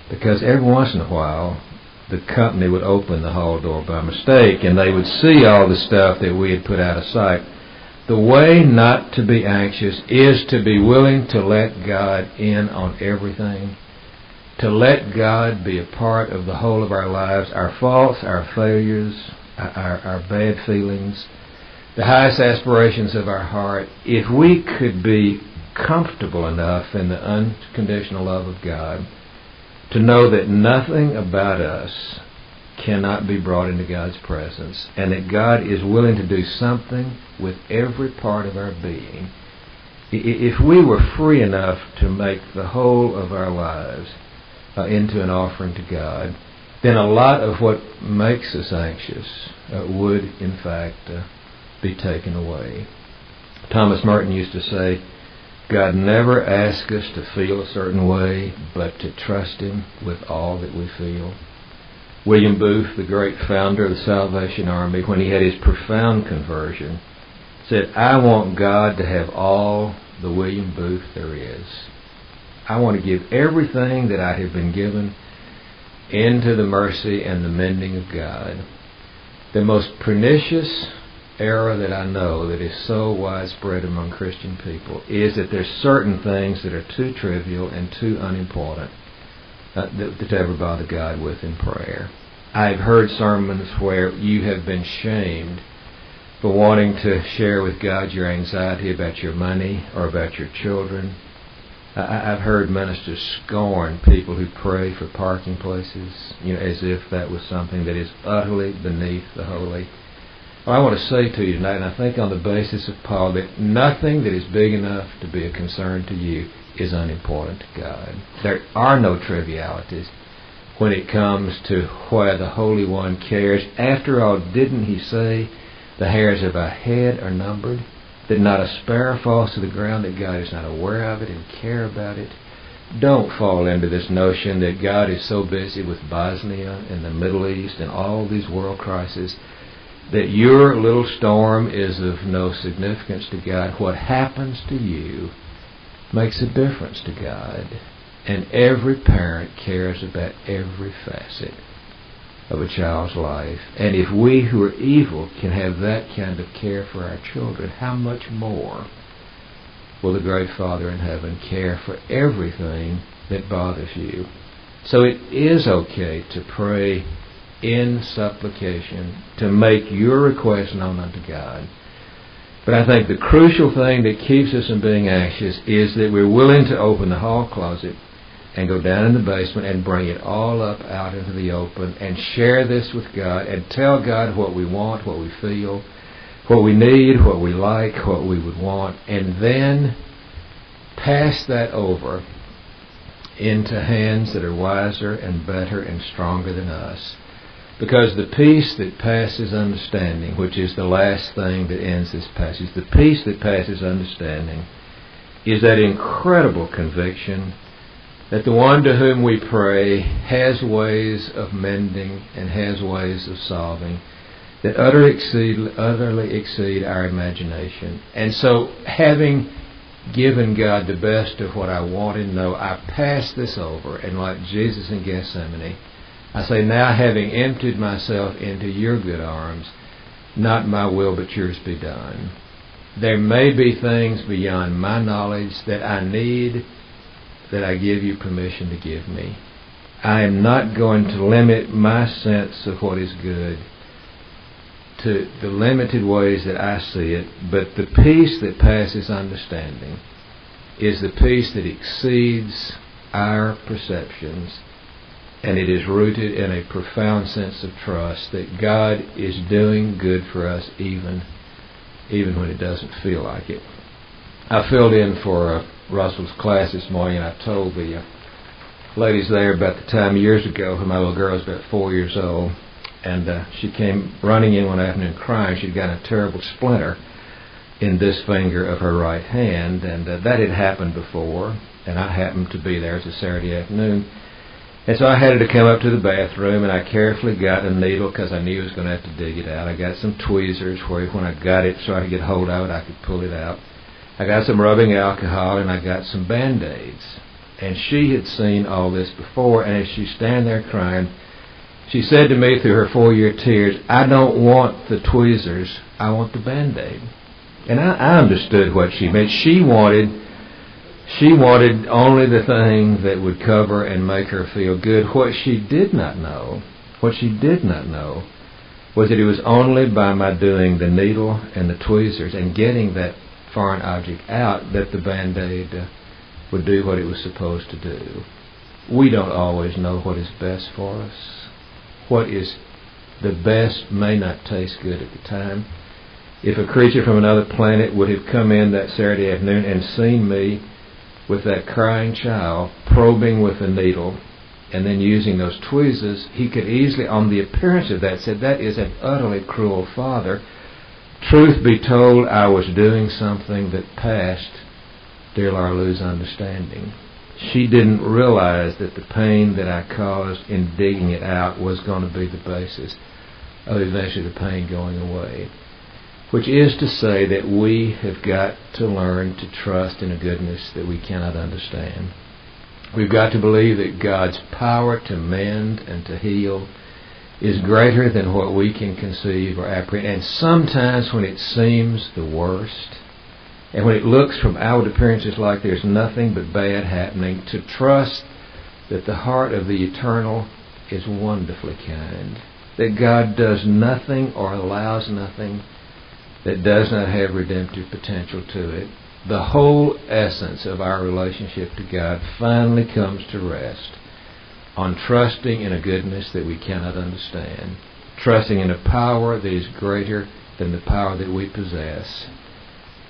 because every once in a while the company would open the hall door by mistake and they would see all the stuff that we had put out of sight. The way not to be anxious is to be willing to let God in on everything. To let God be a part of the whole of our lives, our faults, our failures, our bad feelings, the highest aspirations of our heart. If we could be comfortable enough in the unconditional love of God to know that nothing about us cannot be brought into God's presence, and that God is willing to do something with every part of our being, if we were free enough to make the whole of our lives into an offering to God, then a lot of what makes us anxious would, in fact, be taken away. Thomas Merton used to say, God never asks us to feel a certain way, but to trust Him with all that we feel. William Booth, the great founder of the Salvation Army, when he had his profound conversion, said, I want God to have all the William Booth there is. I want to give everything that I have been given into the mercy and the mending of God. The most pernicious error that I know that is so widespread among Christian people is that there's certain things that are too trivial and too unimportant to ever bother God with in prayer. I've heard sermons where you have been shamed for wanting to share with God your anxiety about your money or about your children. I've heard ministers scorn people who pray for parking places, as if that was something that is utterly beneath the holy. Well, I want to say to you tonight, and I think on the basis of Paul, that nothing that is big enough to be a concern to you is unimportant to God. There are no trivialities when it comes to why the Holy One cares. After all, didn't he say the hairs of our head are numbered? That not a sparrow falls to the ground, that God is not aware of it and care about it? Don't fall into this notion that God is so busy with Bosnia and the Middle East and all these world crises that your little storm is of no significance to God. What happens to you makes a difference to God. And every parent cares about every facet of a child's life. And if we who are evil can have that kind of care for our children, how much more will the great Father in heaven care for everything that bothers you? So it is okay to pray in supplication, to make your request known unto God. But I think the crucial thing that keeps us from being anxious is that we're willing to open the hall closet and go down in the basement and bring it all up out into the open and share this with God and tell God what we want, what we feel, what we need, what we like, what we would want, and then pass that over into hands that are wiser and better and stronger than us. Because the peace that passes understanding, which is the last thing that ends this passage, the peace that passes understanding is that incredible conviction that the one to whom we pray has ways of mending and has ways of solving that utterly exceed our imagination. And so, having given God the best of what I want and know, I pass this over, and like Jesus in Gethsemane, I say, now having emptied myself into your good arms, not my will but yours be done. There may be things beyond my knowledge that I need, that I give you permission to give me. I am not going to limit my sense of what is good to the limited ways that I see it, but the peace that passes understanding is the peace that exceeds our perceptions, and it is rooted in a profound sense of trust that God is doing good for us even when it doesn't feel like it. I filled in for Russell's class this morning, and I told the ladies there about the time years ago when my little girl was about 4 years old, and she came running in one afternoon crying. She'd got a terrible splinter in this finger of her right hand, and that had happened before, and I happened to be there. It was a Saturday afternoon. And so I had her to come up to the bathroom, and I carefully got a needle because I knew I was going to have to dig it out. I got some tweezers where when I got it so I could get hold of it, I could pull it out. I got some rubbing alcohol, and I got some Band-Aids. And she had seen all this before, and as she's standing there crying, she said to me through her 4-year tears, I don't want the tweezers, I want the Band-Aid. And I understood what she meant. She wanted only the thing that would cover and make her feel good. What she did not know was that it was only by my doing the needle and the tweezers and getting that foreign object out that the Band-Aid would do what it was supposed to do. We don't always know what is best for us. What is the best may not taste good at the time. If a creature from another planet would have come in that Saturday afternoon and seen me with that crying child probing with a needle and then using those tweezers, he could easily, on the appearance of that, said, that is an utterly cruel father. Truth be told, I was doing something that passed dear Larlou's understanding. She didn't realize that the pain that I caused in digging it out was going to be the basis of eventually the pain going away. Which is to say that we have got to learn to trust in a goodness that we cannot understand. We've got to believe that God's power to mend and to heal is greater than what we can conceive or apprehend. And sometimes when it seems the worst, and when it looks from outward appearances like there's nothing but bad happening, to trust that the heart of the eternal is wonderfully kind, that God does nothing or allows nothing that does not have redemptive potential to it, the whole essence of our relationship to God finally comes to rest on trusting in a goodness that we cannot understand, trusting in a power that is greater than the power that we possess,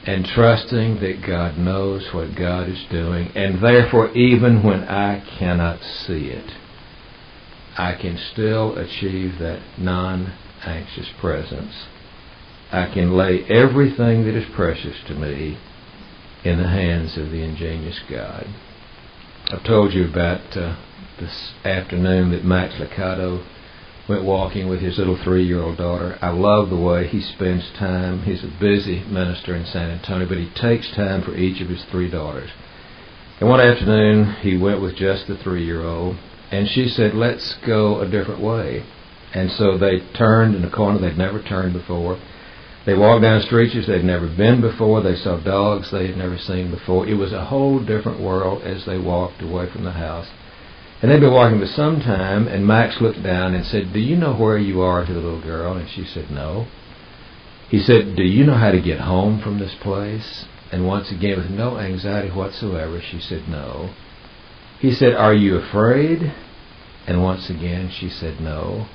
and trusting that God knows what God is doing, and therefore even when I cannot see it, I can still achieve that non-anxious presence. I can lay everything that is precious to me in the hands of the ingenious God. I've told you about this afternoon that Max Lucado went walking with his little 3-year-old daughter. I love the way he spends time. He's a busy minister in San Antonio, but he takes time for each of his 3 daughters. And one afternoon, he went with just the 3-year-old, and she said, "Let's go a different way." And so they turned in a corner they'd never turned before. They walked down streets they'd never been before. They saw dogs they had never seen before. It was a whole different world as they walked away from the house. And they'd been walking for some time, and Max looked down and said, "Do you know where you are?" to the little girl. And she said, "No." He said, "Do you know how to get home from this place?" And once again, with no anxiety whatsoever, she said, "No." He said, "Are you afraid?" And once again, she said, "No."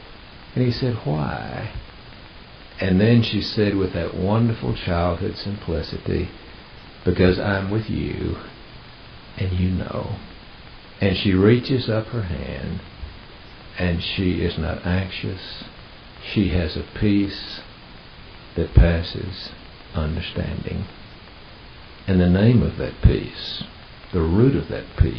And he said, "Why?" And then she said with that wonderful childhood simplicity, "Because I'm with you, and you know." And she reaches up her hand, and she is not anxious. She has a peace that passes understanding. And the name of that peace, the root of that peace,